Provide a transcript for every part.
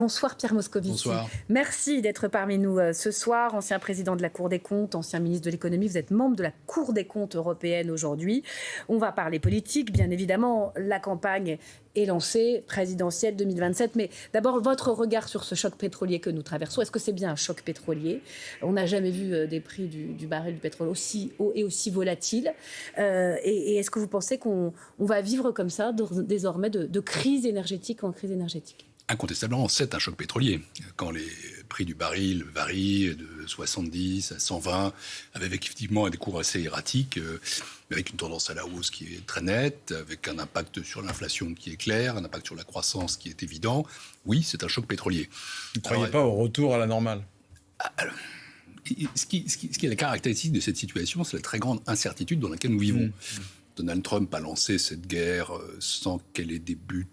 Bonsoir Pierre Moscovici. Bonsoir. Merci d'être parmi nous ce soir. Ancien président de la Cour des comptes, ancien ministre de l'économie, vous êtes membre de la Cour des comptes européenne aujourd'hui. On va parler politique, bien évidemment. La campagne est lancée, présidentielle 2027. Mais d'abord, votre regard sur ce choc pétrolier que nous traversons. Est-ce que c'est bien un choc pétrolier ? On n'a jamais vu des prix du baril du pétrole aussi hauts et aussi volatiles. Et est-ce que vous pensez qu'on va vivre comme ça, désormais, de crise énergétique en crise énergétique ? Incontestablement, c'est un choc pétrolier. Quand les prix du baril varient de 70 à 120, avec effectivement des cours assez erratiques, avec une tendance à la hausse qui est très nette, avec un impact sur l'inflation qui est clair, un impact sur la croissance qui est évident, oui, c'est un choc pétrolier. Vous ne croyez pas au retour à la normale ? Alors, ce qui est la caractéristique de cette situation, c'est la très grande incertitude dans laquelle nous vivons. Donald Trump a lancé cette guerre sans qu'elle ait des buts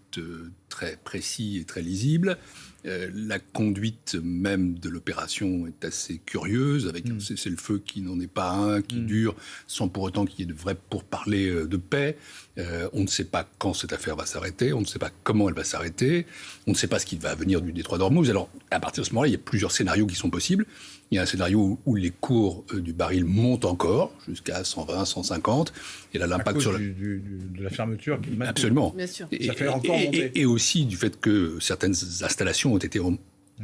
très précis et très lisibles. La conduite même de l'opération est assez curieuse, avec un cessez-le-feu qui n'en est pas un, qui dure sans pour autant qu'il y ait de vrais pourparlers de paix. On ne sait pas quand cette affaire va s'arrêter, on ne sait pas comment elle va s'arrêter, on ne sait pas ce qui va venir du détroit d'Ormuz. Alors, à partir de ce moment-là, il y a plusieurs scénarios qui sont possibles. Il y a un scénario où les cours du baril montent encore, jusqu'à 120, 150. Et là, l'impact sur de la fermeture qui est Absolument. Bien sûr. Ça fait encore monter. Et aussi du fait que certaines installations ont été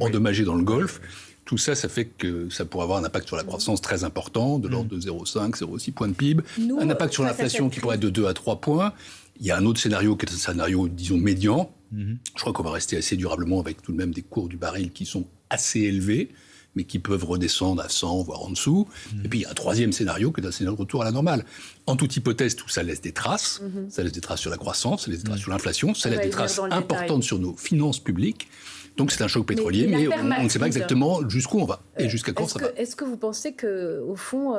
endommagées dans le Golfe. Tout ça, ça fait que ça pourrait avoir un impact sur la croissance très important, de l'ordre de 0,5, 0,6 points de PIB. Un impact sur l'inflation qui pourrait être de 2 à 3 points. Il y a un autre scénario qui est un scénario, disons, médian. Je crois qu'on va rester assez durablement avec tout de même des cours du baril qui sont assez élevés, mais qui peuvent redescendre à 100, voire en dessous. Et puis, il y a un troisième scénario, qui est un scénario de retour à la normale. En toute hypothèse, tout ça laisse des traces. Ça laisse des traces sur la croissance, ça laisse des traces sur l'inflation, ça laisse des traces importantes sur nos finances publiques. Donc, c'est un choc pétrolier, mais on ne sait pas exactement jusqu'où on va et jusqu'à quand ça va. Est-ce que vous pensez qu'au fond,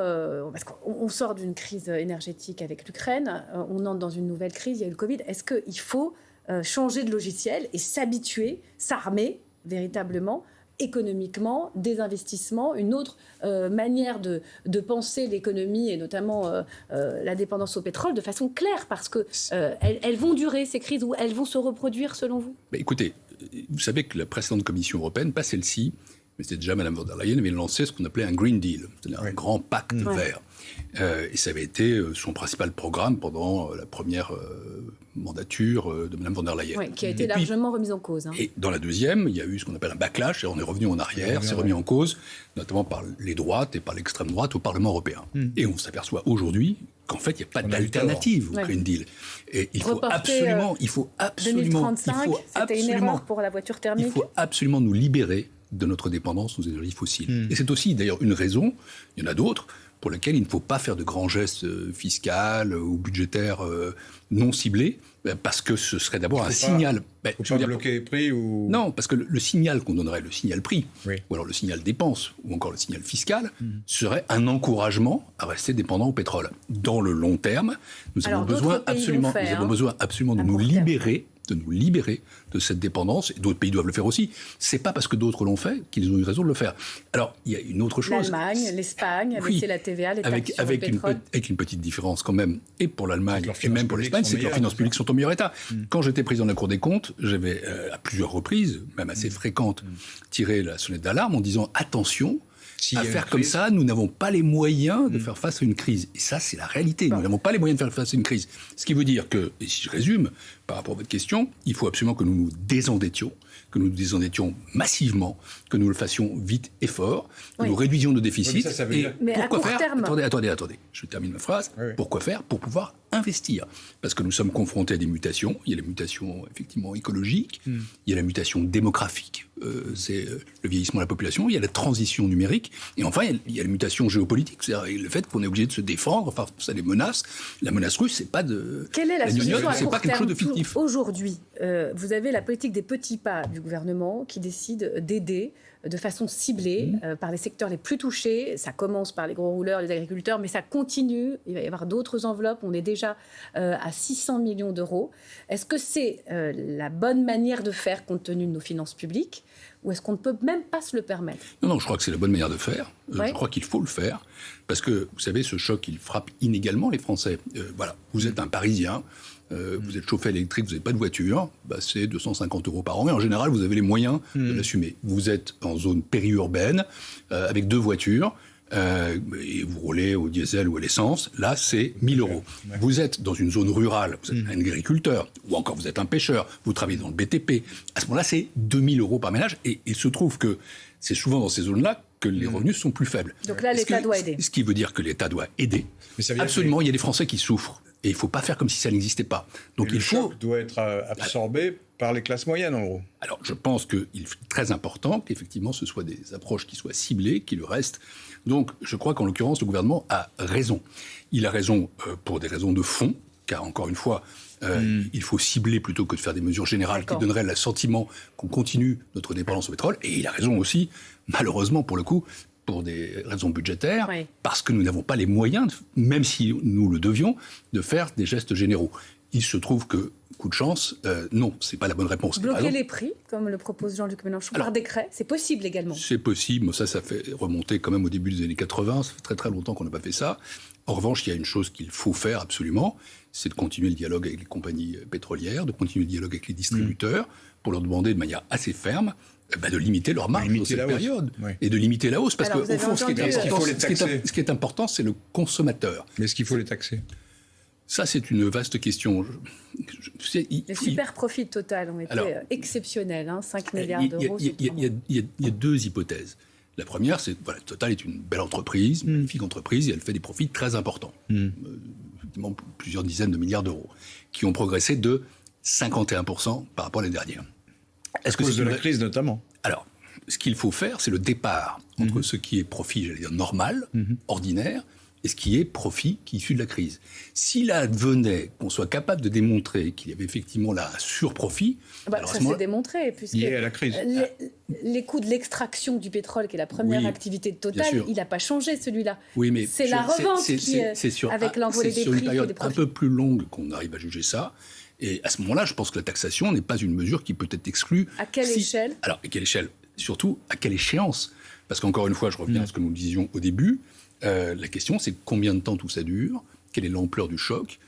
parce qu'on sort d'une crise énergétique avec l'Ukraine, on entre dans une nouvelle crise, il y a eu le Covid, est-ce qu'il faut changer de logiciel et s'habituer, s'armer véritablement économiquement, des investissements, une autre manière de penser l'économie et notamment la dépendance au pétrole de façon claire, parce que elles vont durer ces crises ou elles vont se reproduire selon vous ? Écoutez, vous savez que la précédente Commission européenne, pas celle-ci, mais c'était déjà Mme von der Leyen, avait lancé ce qu'on appelait un Green Deal, c'est-à-dire un grand pacte vert. Et ça avait été son principal programme pendant la première mandature de Mme von der Leyen. Oui, qui a été largement remise en cause. Et dans la deuxième, il y a eu ce qu'on appelle un backlash, et on est revenu en arrière, c'est remis en cause, notamment par les droites et par l'extrême droite au Parlement européen. Et on s'aperçoit aujourd'hui qu'en fait, il n'y a pas d'alternative au Green Deal. Et il faut absolument... 2035, c'était une erreur pour la voiture thermique. Il faut absolument nous libérer de notre dépendance aux énergies fossiles. Et c'est aussi d'ailleurs une raison, il y en a d'autres, pour lesquelles il ne faut pas faire de grands gestes fiscaux ou budgétaires non ciblés, parce que ce serait d'abord un signal. Il ne faut pas bloquer les prix ou... Non, parce que le signal qu'on donnerait, le signal prix, ou alors le signal dépenses, ou encore le signal fiscal, serait un encouragement à rester dépendant au pétrole. Dans le long terme, nous avons besoin absolument de nous libérer de cette dépendance, et d'autres pays doivent le faire aussi. C'est pas parce que d'autres l'ont fait qu'ils ont eu raison de le faire. Alors, il y a une autre chose. L'Allemagne, l'Espagne, baisser la TVA, les taxes sur le pétrole. Avec une petite différence quand même, et pour l'Allemagne, et même pour l'Espagne, c'est que leurs finances publiques sont au meilleur état. Quand j'étais président de la Cour des comptes, j'avais à plusieurs reprises, même assez fréquentes, tiré la sonnette d'alarme en disant « Attention !» à faire comme ça, nous n'avons pas les moyens de faire face à une crise. Et ça, c'est la réalité. Nous n'avons pas les moyens de faire face à une crise. Ce qui veut dire que, et si je résume par rapport à votre question, il faut absolument que nous nous désendettions, massivement, que nous le fassions vite et fort, que nous réduisions nos déficits. Ça veut dire... Mais à court terme. Attendez, je termine ma phrase. Pourquoi faire ? Pour pouvoir investir. Parce que nous sommes confrontés à des mutations. Il y a la mutation effectivement écologique, il y a la mutation démographique, c'est le vieillissement de la population, il y a la transition numérique, et enfin il y a la mutation géopolitique, c'est-à-dire le fait qu'on est obligé de se défendre face à des menaces. La menace russe, c'est pas de... Quelle est la solution à c'est court pas quelque terme chose de fictif. Aujourd'hui, vous avez la politique des petits pas du gouvernement qui décide d'aider de façon ciblée par les secteurs les plus touchés. Ça commence par les gros rouleurs, les agriculteurs, mais ça continue. Il va y avoir d'autres enveloppes. On est déjà d'achat à 600 millions d'euros. Est-ce que c'est la bonne manière de faire compte tenu de nos finances publiques, ou est-ce qu'on ne peut même pas se le permettre? Non, je crois que c'est la bonne manière de faire. Ouais. Je crois qu'il faut le faire. Parce que, vous savez, ce choc, il frappe inégalement les Français. Voilà, vous êtes un Parisien, vous êtes chauffé à l'électrique, vous n'avez pas de voiture, c'est 250 € par an. Et en général, vous avez les moyens de l'assumer. Vous êtes en zone périurbaine, avec 2 voitures, et vous roulez au diesel ou à l'essence. Là, c'est 1 000 €. Ouais. Vous êtes dans une zone rurale, vous êtes un agriculteur, ou encore vous êtes un pêcheur, vous travaillez dans le BTP. À ce moment-là, c'est 2 000 € par ménage. Et il se trouve que c'est souvent dans ces zones-là que les revenus sont plus faibles. Donc là, l'État doit aider. Ce qui veut dire que l'État doit aider. Mais ça veut dire Absolument, il y a des Français qui souffrent. Et il ne faut pas faire comme si ça n'existait pas. Donc le choc doit être absorbé par les classes moyennes, en gros. Alors, je pense qu'il est très important qu'effectivement ce soit des approches qui soient ciblées, qui le restent. Donc, je crois qu'en l'occurrence, le gouvernement a raison. Il a raison pour des raisons de fond, car encore une fois, il faut cibler plutôt que de faire des mesures générales qui donneraient le sentiment qu'on continue notre dépendance au pétrole. Et il a raison aussi, malheureusement pour le coup, pour des raisons budgétaires, Oui. parce que nous n'avons pas les moyens, même si nous le devions, de faire des gestes généraux. Il se trouve que, coup de chance, non, c'est pas la bonne réponse. Bloquer les prix, comme le propose Jean-Luc Mélenchon, par décret, c'est possible également. C'est possible, mais ça fait remonter quand même au début des années 80, ça fait très très longtemps qu'on n'a pas fait ça. En revanche, il y a une chose qu'il faut faire absolument, c'est de continuer le dialogue avec les compagnies pétrolières, de continuer le dialogue avec les distributeurs, pour leur demander de manière assez ferme de limiter leur marge dans cette période, et de limiter la hausse, parce qu'au fond, ce qui est important, c'est le consommateur. Mais est-ce qu'il faut les taxer ? Ça, c'est une vaste question. Les super profits Total ont été exceptionnels, 5 milliards d'euros. Il y a 2 hypothèses. La première, c'est que Total est une belle entreprise, une magnifique entreprise, et elle fait des profits très importants. Effectivement, plusieurs dizaines de milliards d'euros, qui ont progressé de 51% par rapport à l'année dernière. À cause de la crise, notamment. Alors, ce qu'il faut faire, c'est le départ entre ce qui est profit, j'allais dire, normal, ordinaire, et ce qui est profit qui est issu de la crise. S'il advenait qu'on soit capable de démontrer qu'il y avait effectivement là un surprofit... ça s'est démontré, puisque lié à la crise. Les coûts de l'extraction du pétrole, qui est la première activité de Total, il n'a pas changé celui-là. Oui, mais c'est la revente avec l'envolée des prix. C'est sur une période un peu plus longue qu'on arrive à juger ça. Et à ce moment-là, je pense que la taxation n'est pas une mesure qui peut être exclue. À quelle échelle ? Alors, à quelle échelle ? Surtout, à quelle échéance ? Parce qu'encore une fois, je reviens à ce que nous disions au début. La question, c'est combien de temps tout ça dure ? Quelle est l'ampleur du choc ?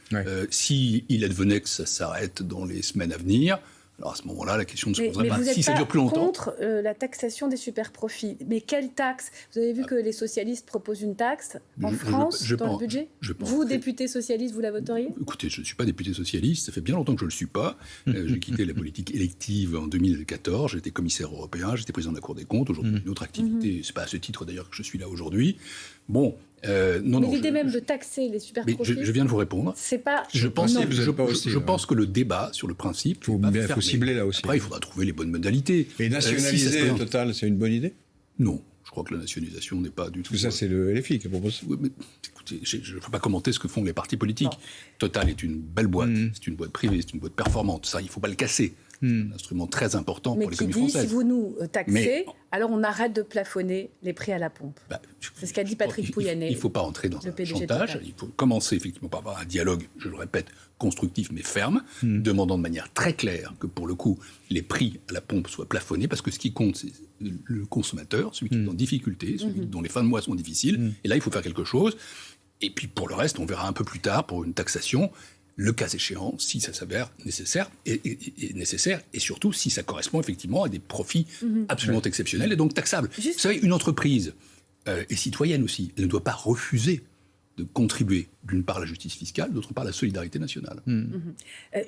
S'il advenait que ça s'arrête dans les semaines à venir, alors à ce moment-là, la question ne se poserait pas. Si ça dure plus longtemps. Vous êtes contre la taxation des super-profits. Mais quelle taxe ? Vous avez vu que les socialistes proposent une taxe en France, dans le budget ? Vous, député socialiste, vous la voteriez ? Écoutez, je ne suis pas député socialiste. Ça fait bien longtemps que je ne le suis pas. J'ai quitté la politique élective en 2014. J'étais commissaire européen. J'étais président de la Cour des comptes. Aujourd'hui, une autre activité. Ce n'est pas à ce titre, d'ailleurs, que je suis là aujourd'hui. Bon... mais l'idée même de taxer les super-profits... Je viens de vous répondre. C'est pas... Je pense que le débat sur le principe... Il faut cibler là aussi. Après, il faudra trouver les bonnes modalités. Et nationaliser Total, c'est une bonne idée ? Non. Je crois que la nationalisation n'est pas du tout... Tout ça, c'est le LFI qui propose ça. Oui, mais écoutez, je ne peux pas commenter ce que font les partis politiques. Non. Total est une belle boîte. C'est une boîte privée, c'est une boîte performante. Ça, il ne faut pas le casser. C'est un instrument très important pour l'économie française. Si vous nous taxez, alors on arrête de plafonner les prix à la pompe. C'est ce qu'a dit Patrick Pouyanné. Il ne faut pas entrer dans un chantage. Il faut commencer effectivement par avoir un dialogue, je le répète, constructif mais ferme, demandant de manière très claire que pour le coup, les prix à la pompe soient plafonnés, parce que ce qui compte, c'est le consommateur, celui qui est en difficulté, celui dont les fins de mois sont difficiles. Et là, il faut faire quelque chose. Et puis pour le reste, on verra un peu plus tard pour une taxation, le cas échéant, si ça s'avère nécessaire, et surtout si ça correspond effectivement à des profits absolument exceptionnels et donc taxables. Vous savez, une entreprise est citoyenne aussi. Elle ne doit pas refuser de contribuer, d'une part, à la justice fiscale, d'autre part, à la solidarité nationale.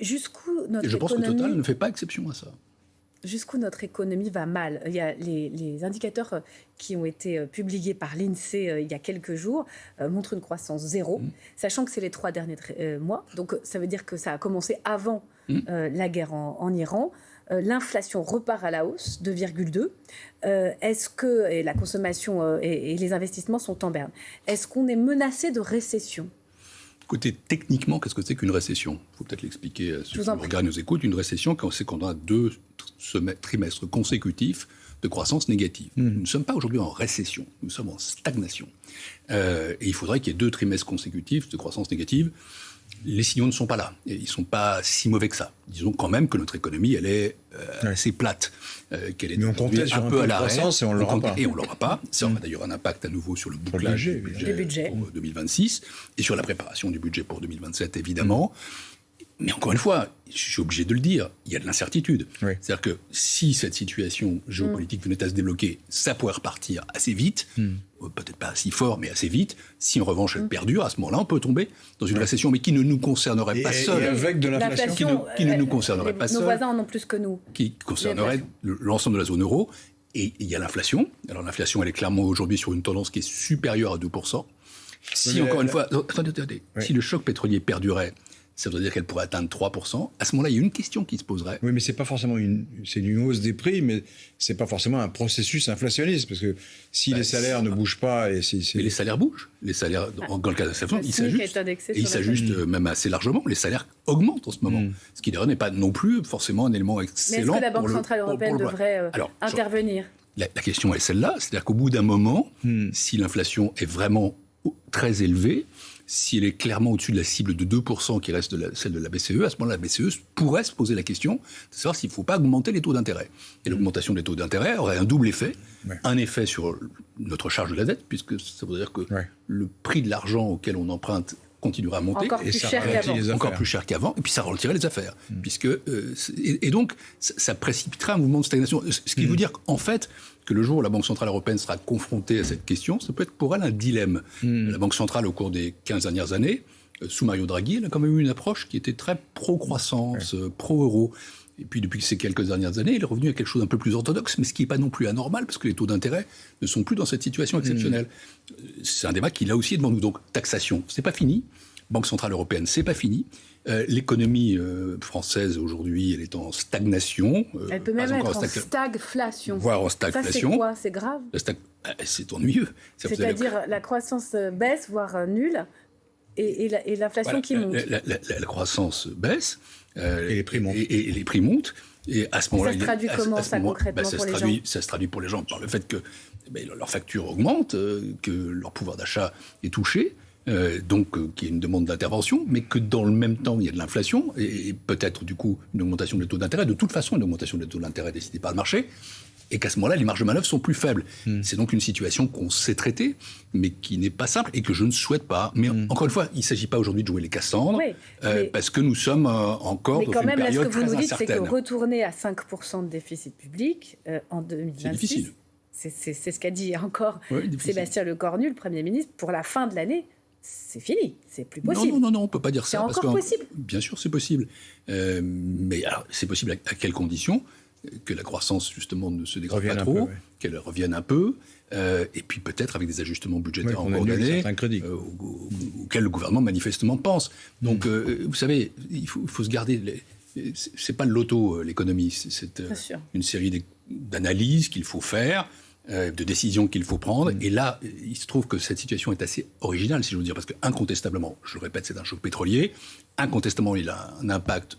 Jusqu'où notre et je pense que Total ne fait pas exception à ça. Jusqu'où notre économie va mal. Il y a les indicateurs qui ont été publiés par l'INSEE il y a quelques jours montrent une croissance zéro, sachant que c'est les 3 derniers mois. Donc ça veut dire que ça a commencé avant la guerre en Iran. L'inflation repart à la hausse, 2,2. Est-ce que et la consommation et les investissements sont en berne. Est-ce qu'on est menacé de récession ? Écoutez, techniquement, qu'est-ce que c'est qu'une récession ? Il faut peut-être l'expliquer à ceux qui nous regardent et nous écoutent. Une récession, c'est quand on a 2 trimestres consécutifs de croissance négative. Nous ne sommes pas aujourd'hui en récession, nous sommes en stagnation. Et il faudrait qu'il y ait 2 trimestres consécutifs de croissance négative. les signaux ne sont pas là. Et ils ne sont pas si mauvais que ça. Disons quand même que notre économie, elle est assez plate. Qu'elle est mais on comptait sur un peu à l'arrêt. Et on ne l'aura pas. Et on ne l'aura pas. Ça aura d'ailleurs un impact à nouveau sur le bouclage du budget pour 2026 et sur la préparation du budget pour 2027, évidemment. Mais encore une fois, je suis obligé de le dire, il y a de l'incertitude. Oui. C'est-à-dire que si cette situation géopolitique venait à se débloquer, ça pourrait repartir assez vite, peut-être pas si fort, mais assez vite. Si en revanche elle perdure, à ce moment-là, on peut tomber dans une récession, mais qui ne nous concernerait pas seul. Et avec de l'inflation. Qui ne nous concernerait pas seul. Nos voisins en ont plus que nous. Qui concernerait l'ensemble de la zone euro. Et il y a l'inflation. Alors l'inflation, elle est clairement aujourd'hui sur une tendance qui est supérieure à 2%. Si, encore une fois, attendez, si le choc pétrolier perdurait, ça veut dire qu'elle pourrait atteindre 3%. À ce moment-là, il y a une question qui se poserait. Oui, mais c'est pas forcément c'est une hausse des prix, mais c'est pas forcément un processus inflationniste, parce que si les salaires ne bougent pas mais les salaires bougent. Les salaires, dans le cas de l'inflation, ils s'ajustent. Et ils s'ajustent même assez largement. Les salaires augmentent en ce moment. Ce qui d'ailleurs n'est pas non plus forcément un élément excellent. Mais est-ce que la Banque Centrale Européenne devrait intervenir ? La question est celle-là. C'est-à-dire qu'au bout d'un moment, si l'inflation est vraiment très élevée, si elle est clairement au-dessus de la cible de 2% qui reste celle de la BCE, à ce moment-là, la BCE pourrait se poser la question de savoir s'il ne faut pas augmenter les taux d'intérêt. Et l'augmentation des taux d'intérêt aurait un double effet. Un effet sur notre charge de la dette, puisque ça veut dire que le prix de l'argent auquel on emprunte continuera à monter. Encore plus cher qu'avant. Et puis ça ralentirait les affaires. Et donc, ça précipiterait un mouvement de stagnation. Ce qui veut dire qu'en fait, que le jour où la Banque Centrale Européenne sera confrontée à cette question, ça peut être pour elle un dilemme. La Banque Centrale, au cours des 15 dernières années, sous Mario Draghi, elle a quand même eu une approche qui était très pro-croissance, pro-euro. Et puis, depuis ces quelques dernières années, il est revenu à quelque chose d'un peu plus orthodoxe, mais ce qui n'est pas non plus anormal, parce que les taux d'intérêt ne sont plus dans cette situation exceptionnelle. C'est un débat qui, là aussi, est devant nous. Donc, taxation, c'est pas fini. Banque Centrale Européenne, c'est pas fini. L'économie française, aujourd'hui, elle est en stagnation. Elle peut même être en stagflation. Voire en stagflation. Ça, c'est quoi ? C'est grave ? C'est ennuyeux. C'est-à-dire, la croissance baisse, voire nulle, et l'inflation qui monte. La croissance baisse. Et les prix montent. Et les prix montent. Et à ce moment-là, ça se traduit comment, ça, concrètement, pour les gens ? Ça se traduit pour les gens par le fait que leur facture augmente, que leur pouvoir d'achat est touché, donc qu'il y a une demande d'intervention, mais que dans le même temps, il y a de l'inflation, et peut-être du coup une augmentation des taux d'intérêt, de toute façon une augmentation des taux d'intérêt décidée par le marché, et qu'à ce moment-là, les marges de manœuvre sont plus faibles. C'est donc une situation qu'on sait traiter, mais qui n'est pas simple et que je ne souhaite pas. Mais encore une fois, il ne s'agit pas aujourd'hui de jouer les Cassandres, parce que nous sommes encore dans une période très incertaine. Mais quand même, là, ce que vous nous dites, c'est que retourner à 5% de déficit public en 2026... C'est difficile. C'est ce qu'a dit encore Sébastien Lecornu, le Premier ministre, pour la fin de l'année. C'est fini, c'est plus possible. Non, on ne peut pas dire ça. C'est encore possible. Bien sûr, c'est possible. Mais alors, c'est possible à quelles conditions ? Que la croissance, justement, ne se dégrade pas trop, qu'elle revienne un peu, et puis peut-être avec des ajustements budgétaires en cours d'année, auxquels le gouvernement manifestement pense. Donc, vous savez, il faut se garder... C'est pas le loto, l'économie, c'est une série d'analyses qu'il faut faire, de décisions qu'il faut prendre. Et là, il se trouve que cette situation est assez originale, si je veux dire, parce que incontestablement, je le répète, c'est un choc pétrolier, incontestablement, il a un impact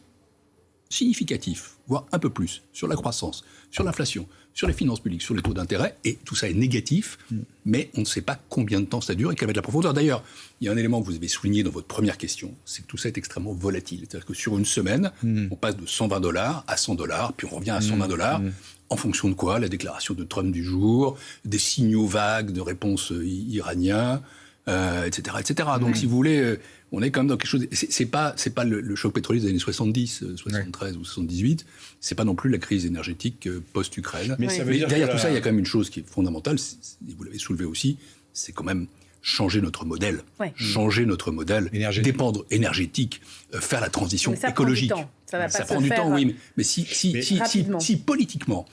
significatif, voire un peu plus, sur la croissance, sur l'inflation, sur les finances publiques, sur les taux d'intérêt, et tout ça est négatif, mais on ne sait pas combien de temps ça dure et quelle va être la profondeur. D'ailleurs, il y a un élément que vous avez souligné dans votre première question, c'est que tout ça est extrêmement volatile. C'est-à-dire que sur une semaine, on passe de $120 à $100, puis on revient à $120, en fonction de quoi ? La déclaration de Trump du jour, des signaux vagues de réponse iraniens, etc., etc. Donc, si vous voulez... on est quand même dans quelque chose... C'est pas le choc pétrolier des années 70, 73 ou 78. C'est pas non plus la crise énergétique post-Ukraine. Mais derrière tout ça, il y a quand même une chose qui est fondamentale, et vous l'avez soulevé aussi, c'est quand même changer notre modèle. Changer notre modèle, dépendre énergétique, faire la transition écologique. Ça prend du temps, oui. Mais si politiquement...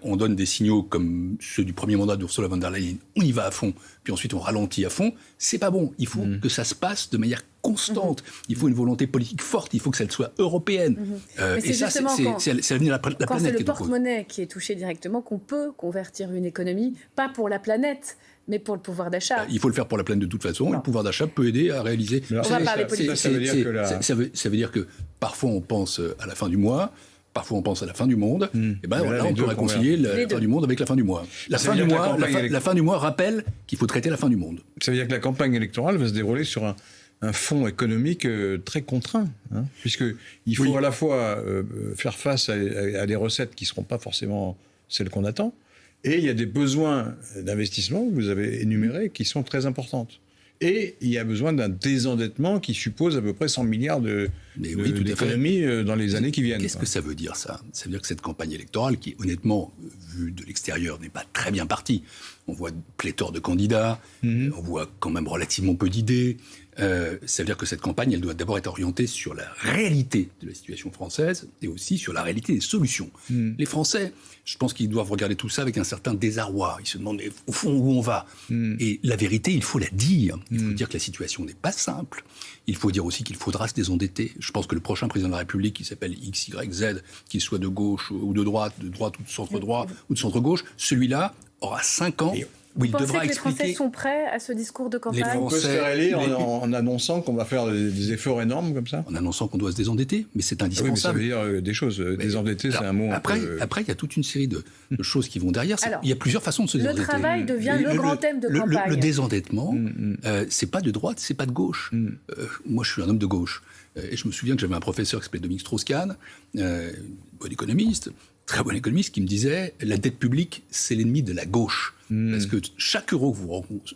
on donne des signaux comme ceux du premier mandat d'Ursula von der Leyen, on y va à fond, puis ensuite on ralentit à fond, c'est pas bon. Il faut que ça se passe de manière constante. Il faut une volonté politique forte, il faut que ça soit européenne. Et ça, c'est l'avenir de la planète. Quand c'est le porte-monnaie qui est touché directement, qu'on peut convertir une économie, pas pour la planète, mais pour le pouvoir d'achat. Il faut le faire pour la planète de toute façon, et le pouvoir d'achat peut aider à réaliser... On va parler politique. Ça veut dire que parfois on pense à la fin du mois, parfois on pense à la fin du monde, et ben là on peut réconcilier la fin du monde avec la fin du mois. La fin du mois rappelle qu'il faut traiter la fin du monde. Ça veut dire que la campagne électorale va se dérouler sur un fond économique très contraint, hein, puisqu'il faut à la fois faire face à des recettes qui ne seront pas forcément celles qu'on attend, et il y a des besoins d'investissement que vous avez énumérés qui sont très importantes. Et il y a besoin d'un désendettement qui suppose à peu près 100 milliards d'économies dans les années qui viennent. Qu'est-ce que ça veut dire, ça ? Ça veut dire que cette campagne électorale, qui, honnêtement, vue de l'extérieur, n'est pas très bien partie. On voit pléthore de candidats, on voit quand même relativement peu d'idées. Ça veut dire que cette campagne, elle doit d'abord être orientée sur la réalité de la situation française et aussi sur la réalité des solutions. Les Français, je pense qu'ils doivent regarder tout ça avec un certain désarroi. Ils se demandent, mais au fond, où on va ? Et la vérité, il faut la dire. Il faut dire que la situation n'est pas simple. Il faut dire aussi qu'il faudra se désendetter. Je pense que le prochain président de la République, qui s'appelle X, Y, Z, qu'il soit de gauche ou de droite ou de centre-droit ou de centre-gauche, celui-là aura 5 ans. Vous pensez que les Français sont prêts à ce discours de campagne ? On peut se faire élire en annonçant qu'on va faire des efforts énormes comme ça ? En annonçant qu'on doit se désendetter, mais c'est indispensable. Oui, mais ça veut dire des choses. Désendetter, c'est un mot après, il y a toute une série de choses qui vont derrière. Alors, il y a plusieurs façons de se désendetter. Le travail devient le grand thème de campagne. Le désendettement, c'est pas de droite, c'est pas de gauche. Moi, je suis un homme de gauche. Et je me souviens que j'avais un professeur qui s'appelait Dominique Strauss-Kahn, bon économiste, très bon économiste, qui me disait « La dette publique, c'est l'ennemi de la gauche ». Parce que chaque euro que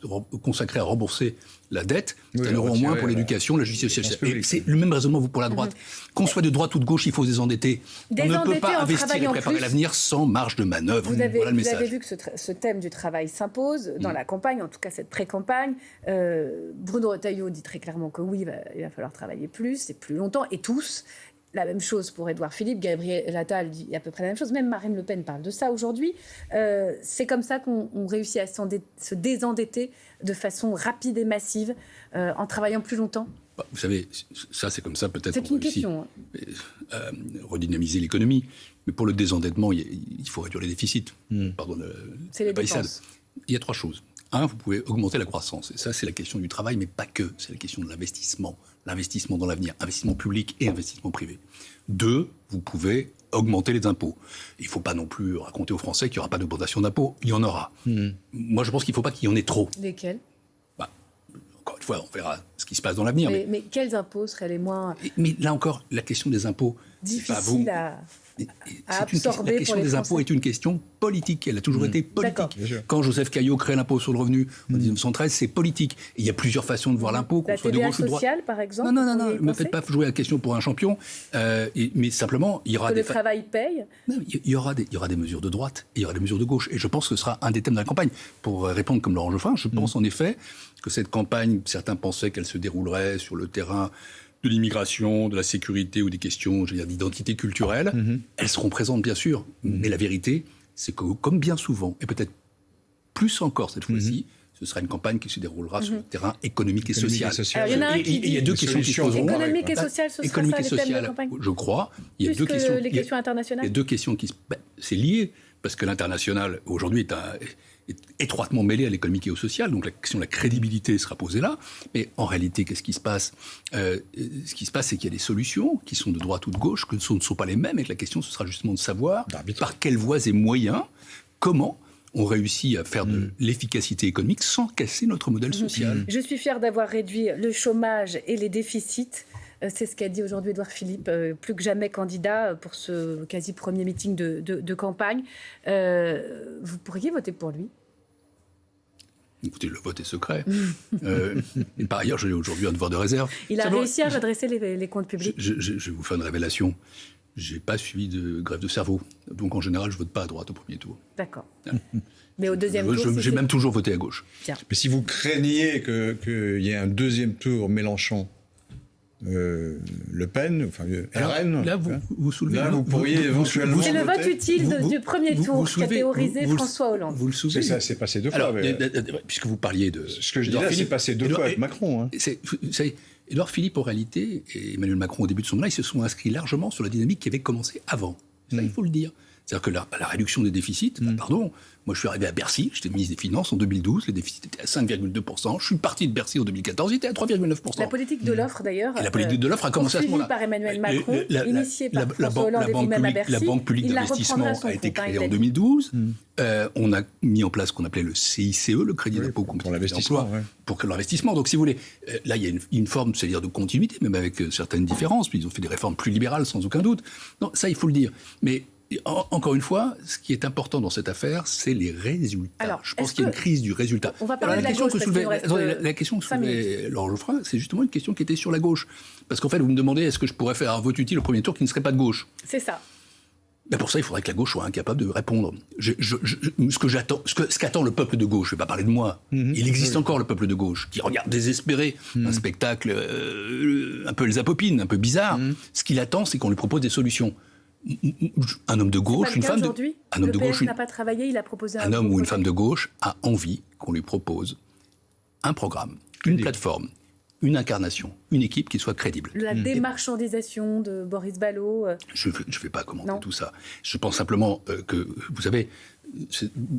vous consacrez à rembourser la dette, c'est un euro en moins pour l'éducation, la justice sociale. Et c'est le même raisonnement pour la droite. Qu'on soit de droite ou de gauche, il faut se désendetter. On ne peut pas investir et préparer l'avenir sans marge de manœuvre. Vous avez vu que ce thème du travail s'impose dans la campagne, en tout cas cette pré-campagne. Bruno Retailleau dit très clairement que oui, il va falloir travailler plus et plus longtemps, et tous. La même chose pour Édouard Philippe, Gabriel Attal dit à peu près la même chose, même Marine Le Pen parle de ça aujourd'hui. C'est comme ça qu'on réussit à se désendetter de façon rapide et massive en travaillant plus longtemps. Vous savez, ça c'est comme ça peut-être. C'est une question. Redynamiser l'économie, mais pour le désendettement, il faut réduire les déficits. Pardon, c'est les dépenses. Il y a 3 choses. 1, vous pouvez augmenter la croissance. Et ça, c'est la question du travail, mais pas que. C'est la question de l'investissement. L'investissement dans l'avenir, investissement public et investissement privé. 2, vous pouvez augmenter les impôts. Il ne faut pas non plus raconter aux Français qu'il n'y aura pas d'augmentation d'impôts. Il y en aura. Moi, je pense qu'il ne faut pas qu'il y en ait trop. Lesquels ? Encore une fois, on verra ce qui se passe dans l'avenir. Mais quels impôts seraient les moins... Mais là encore, la question des impôts... difficile à absorber. La question des impôts est une question politique. Elle a toujours été politique. Quand Joseph Caillot crée l'impôt sur le revenu en 1913, c'est politique. Et il y a plusieurs façons de voir l'impôt, qu'on soit de gauche ou de droite. La TVA sociale, par exemple. Non, ne me faites pas jouer la question pour un champion. Mais simplement, il y aura le travail paye. Non, il y aura des mesures de droite et il y aura des mesures de gauche. Et je pense que ce sera un des thèmes de la campagne. Pour répondre comme Laurent Geoffrin, je pense en effet que cette campagne, certains pensaient qu'elle se déroulerait sur le terrain de l'immigration, de la sécurité ou des questions, je veux dire, d'identité culturelle. Elles seront présentes, bien sûr. Mais la vérité, c'est que, comme bien souvent, et peut-être plus encore cette fois-ci, ce sera une campagne qui se déroulera sur le terrain économique et social. Alors, il y en a un qui dit... Il y a 2 questions qui se poseront. Économique et social, ce sera ça, les thèmes de campagne. Je crois. Il y a plus 2 que questions. les questions internationales. Il y a 2 questions qui... c'est lié, parce que l'international, aujourd'hui, est étroitement mêlé à l'économique et au social, donc la question de la crédibilité sera posée là. Mais en réalité, qu'est-ce qui se passe ? Ce qui se passe, c'est qu'il y a des solutions qui sont de droite ou de gauche, que ce ne sont pas les mêmes, et que la question, ce sera justement de savoir par quelles voies et moyens, comment on réussit à faire de l'efficacité économique sans casser notre modèle social. Je suis fière d'avoir réduit le chômage et les déficits. C'est ce qu'a dit aujourd'hui Édouard Philippe, plus que jamais candidat pour ce quasi premier meeting de campagne. Vous pourriez voter pour lui ? Écoutez, le vote est secret. Et par ailleurs, j'ai aujourd'hui un devoir de réserve. Il a réussi à redresser les comptes publics. Je vais vous faire une révélation. Je n'ai pas suivi de greffe de cerveau. Donc, en général, je ne vote pas à droite au premier tour. D'accord. Mais au deuxième tour... J'ai même toujours voté à gauche. Tiens. Mais si vous craignez qu'il y ait un deuxième tour Mélenchon, Le Pen, enfin RN... Là, vous soulevez... Là, vous pourriez éventuellement... C'est le vote utile du premier tour qu'a théorisé François Hollande. Vous le soulevez. Ça s'est passé 2 fois. Alors, puisque vous parliez de... Ce que je dis là, c'est passé 2 fois avec Macron. Vous savez, Édouard Philippe, en réalité, et Emmanuel Macron, au début de son mandat, ils se sont inscrits largement sur la dynamique qui avait commencé avant. Ça, il faut le dire. C'est-à-dire que la réduction des déficits, pardon, moi je suis arrivé à Bercy, j'étais ministre des Finances en 2012, les déficits étaient à 5,2%, je suis parti de Bercy en 2014, il était à 3,9%. La politique de l'offre d'ailleurs. Et la politique de l'offre a commencé à ce moment-là. Par Emmanuel Macron, initiée par François Hollande et vous-même à Bercy. La Banque publique d'investissement a été créée en 2012. On a mis en place ce qu'on appelait le CICE, le crédit d'impôt pour l'investissement. Pour l'investissement. Donc si vous voulez, là il y a une forme, c'est-à-dire de continuité, même avec certaines différences, puis ils ont fait des réformes plus libérales sans aucun doute. Non, ça il faut le dire. Mais encore une fois, ce qui est important dans cette affaire, c'est les résultats. Alors, je pense qu'il y a une crise du résultat. On va parler de la gauche, la question que soulevait Laurent Geoffrin, c'est justement une question qui était sur la gauche. Parce qu'en fait, vous me demandez, est-ce que je pourrais faire un vote utile au premier tour qui ne serait pas de gauche ? C'est ça. Ben pour ça, il faudrait que la gauche soit incapable de répondre. Ce qu'attend le peuple de gauche, je ne vais pas parler de moi, il existe encore le peuple de gauche, qui regarde désespéré un spectacle un peu Elsa Popine, un peu bizarre. Ce qu'il attend, c'est qu'on lui propose des solutions. Un homme de gauche, une femme de un homme de gauche n'a pas travaillé, il a proposé un homme ou une femme de gauche a envie qu'on lui propose un programme, une plateforme, une incarnation, une équipe qui soit crédible. La démarchandisation de Boris Ballot. Je ne vais pas commenter tout ça. Je pense simplement que, vous savez,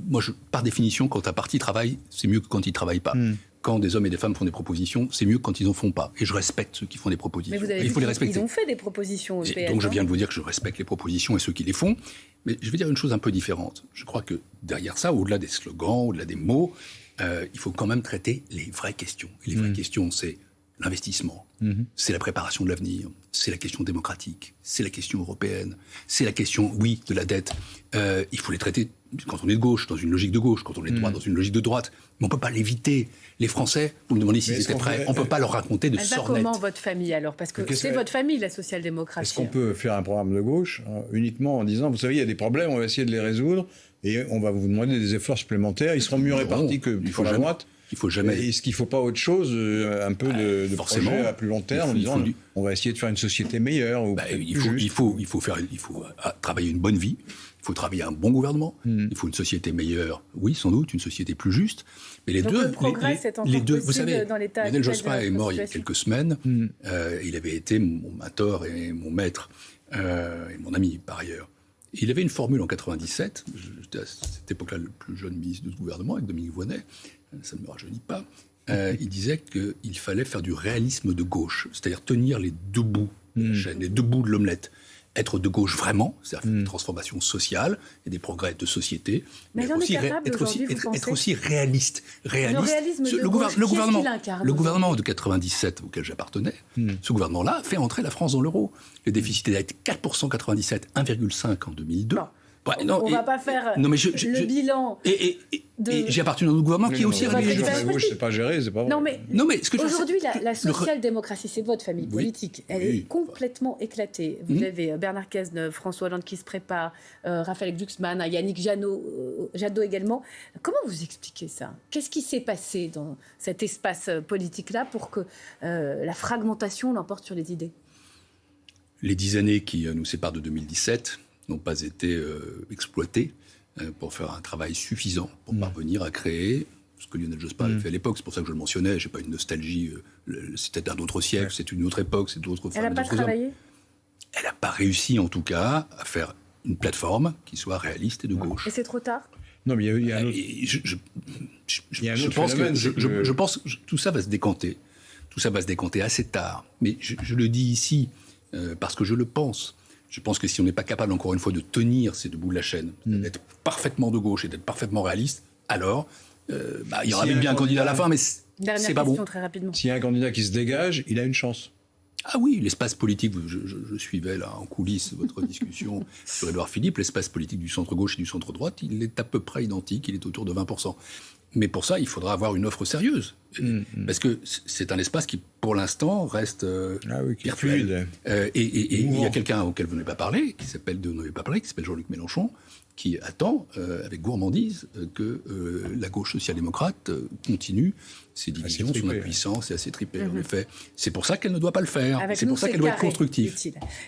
moi, par définition, quand un parti travaille, c'est mieux que quand il ne travaille pas. Quand des hommes et des femmes font des propositions, c'est mieux que quand ils n'en font pas. Et je respecte ceux qui font des propositions. Mais vous avez il faut les respecter. Ils ont fait des propositions au PS. Donc je viens de vous dire que je respecte les propositions et ceux qui les font. Mais je vais dire une chose un peu différente. Je crois que derrière ça, au-delà des slogans, au-delà des mots, il faut quand même traiter les vraies questions. Et les vraies questions, c'est l'investissement, c'est la préparation de l'avenir, c'est la question démocratique, c'est la question européenne, c'est la question, oui, de la dette. Il faut les traiter quand on est de gauche, dans une logique de gauche, quand on est de droite, dans une logique de droite. Mais on ne peut pas l'éviter. Les Français, vous me demandez s'ils étaient prêts, on ne peut pas leur raconter de sornettes. Comment votre famille alors ? Parce que c'est votre famille, la social-démocratie. Est-ce qu'on peut faire un programme de gauche uniquement en disant, vous savez, il y a des problèmes, on va essayer de les résoudre, et on va vous demander des efforts supplémentaires, ils seront mieux répartis que pour la droite ? Il faut jamais. Est-ce qu'il ne faut pas autre chose, un peu de projet à plus long terme, en disant on va essayer de faire une société meilleure ou il faut travailler une bonne vie, il faut travailler un bon gouvernement, il faut une société meilleure, oui, sans doute, une société plus juste. Mais les donc deux, le progrès, les deux, vous savez, dans l'état Lionel Jospin est mort il y a quelques semaines. Il avait été mon mentor et mon maître et mon ami par ailleurs. Il avait une formule en 97. J'étais à cette époque-là le plus jeune ministre de ce gouvernement avec Dominique Voynet. Ça ne me rajeunit pas. Il disait qu'il fallait faire du réalisme de gauche, c'est-à-dire tenir les deux bouts de la chaîne, les deux bouts de l'omelette. Être de gauche vraiment, c'est-à-dire faire des transformations sociales et des progrès de société, mais être aussi réaliste. Le gouvernement de 97 auquel j'appartenais, ce gouvernement-là a fait entrer la France dans l'euro. Le déficit a été 4% en 97, 1,5 en 2002. Non. Ouais, on ne va pas faire le bilan. Et j'ai appartenu dans un gouvernement qui est aussi réaliste. La gauche, c'est pas géré, c'est pas vrai. Non, mais aujourd'hui, la social-démocratie, c'est votre famille politique. Elle est complètement éclatée. Vous avez Bernard Cazeneuve, François Hollande qui se prépare, Raphaël Glucksmann, Yannick Jadot également. Comment vous expliquez ça ? Qu'est-ce qui s'est passé dans cet espace politique-là pour que la fragmentation l'emporte sur les idées ? Les 10 années qui nous séparent de 2017 n'ont pas été exploités pour faire un travail suffisant pour parvenir à créer ce que Lionel Jospin avait fait à l'époque. C'est pour ça que je le mentionnais. Je n'ai pas une nostalgie. C'était un autre siècle, c'est une autre époque, c'est d'autres femmes. Elle n'a pas travaillé ? Elle n'a pas réussi, en tout cas, à faire une plateforme qui soit réaliste et de gauche. Et c'est trop tard ? Non, mais il y a un autre... Je pense que tout ça va se décanter. Tout ça va se décanter assez tard. Mais je le dis ici parce que je le pense. Je pense que si on n'est pas capable, encore une fois, de tenir ces deux bouts de la chaîne, d'être parfaitement de gauche et d'être parfaitement réaliste, alors il y aura bien un candidat à la fin, mais c'est pas bon. Très rapidement. S'il y a un candidat qui se dégage, il a une chance. Ah oui, l'espace politique, je suivais là en coulisses votre discussion sur Édouard Philippe, l'espace politique du centre-gauche et du centre-droite, il est à peu près identique, il est autour de 20%. Mais pour ça, il faudra avoir une offre sérieuse. Parce que c'est un espace qui, pour l'instant, reste virtuel. Et il y a quelqu'un auquel vous n'avez pas parlé, qui s'appelle Jean-Luc Mélenchon, qui attend avec gourmandise que la gauche social-démocrate continue ses divisions, son impuissance et à s'étriper. En effet, c'est pour ça qu'elle ne doit pas le faire. C'est pour ça qu'elle doit être constructive.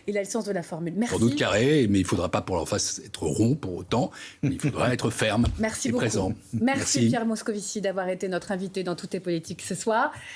Il a le sens de la formule. Merci. Sans doute carré, mais il ne faudra pas pour en face être rond pour autant. Mais il faudra être ferme et présent. Merci Pierre Moscovici d'avoir été notre invité dans Tout est politique ce soir.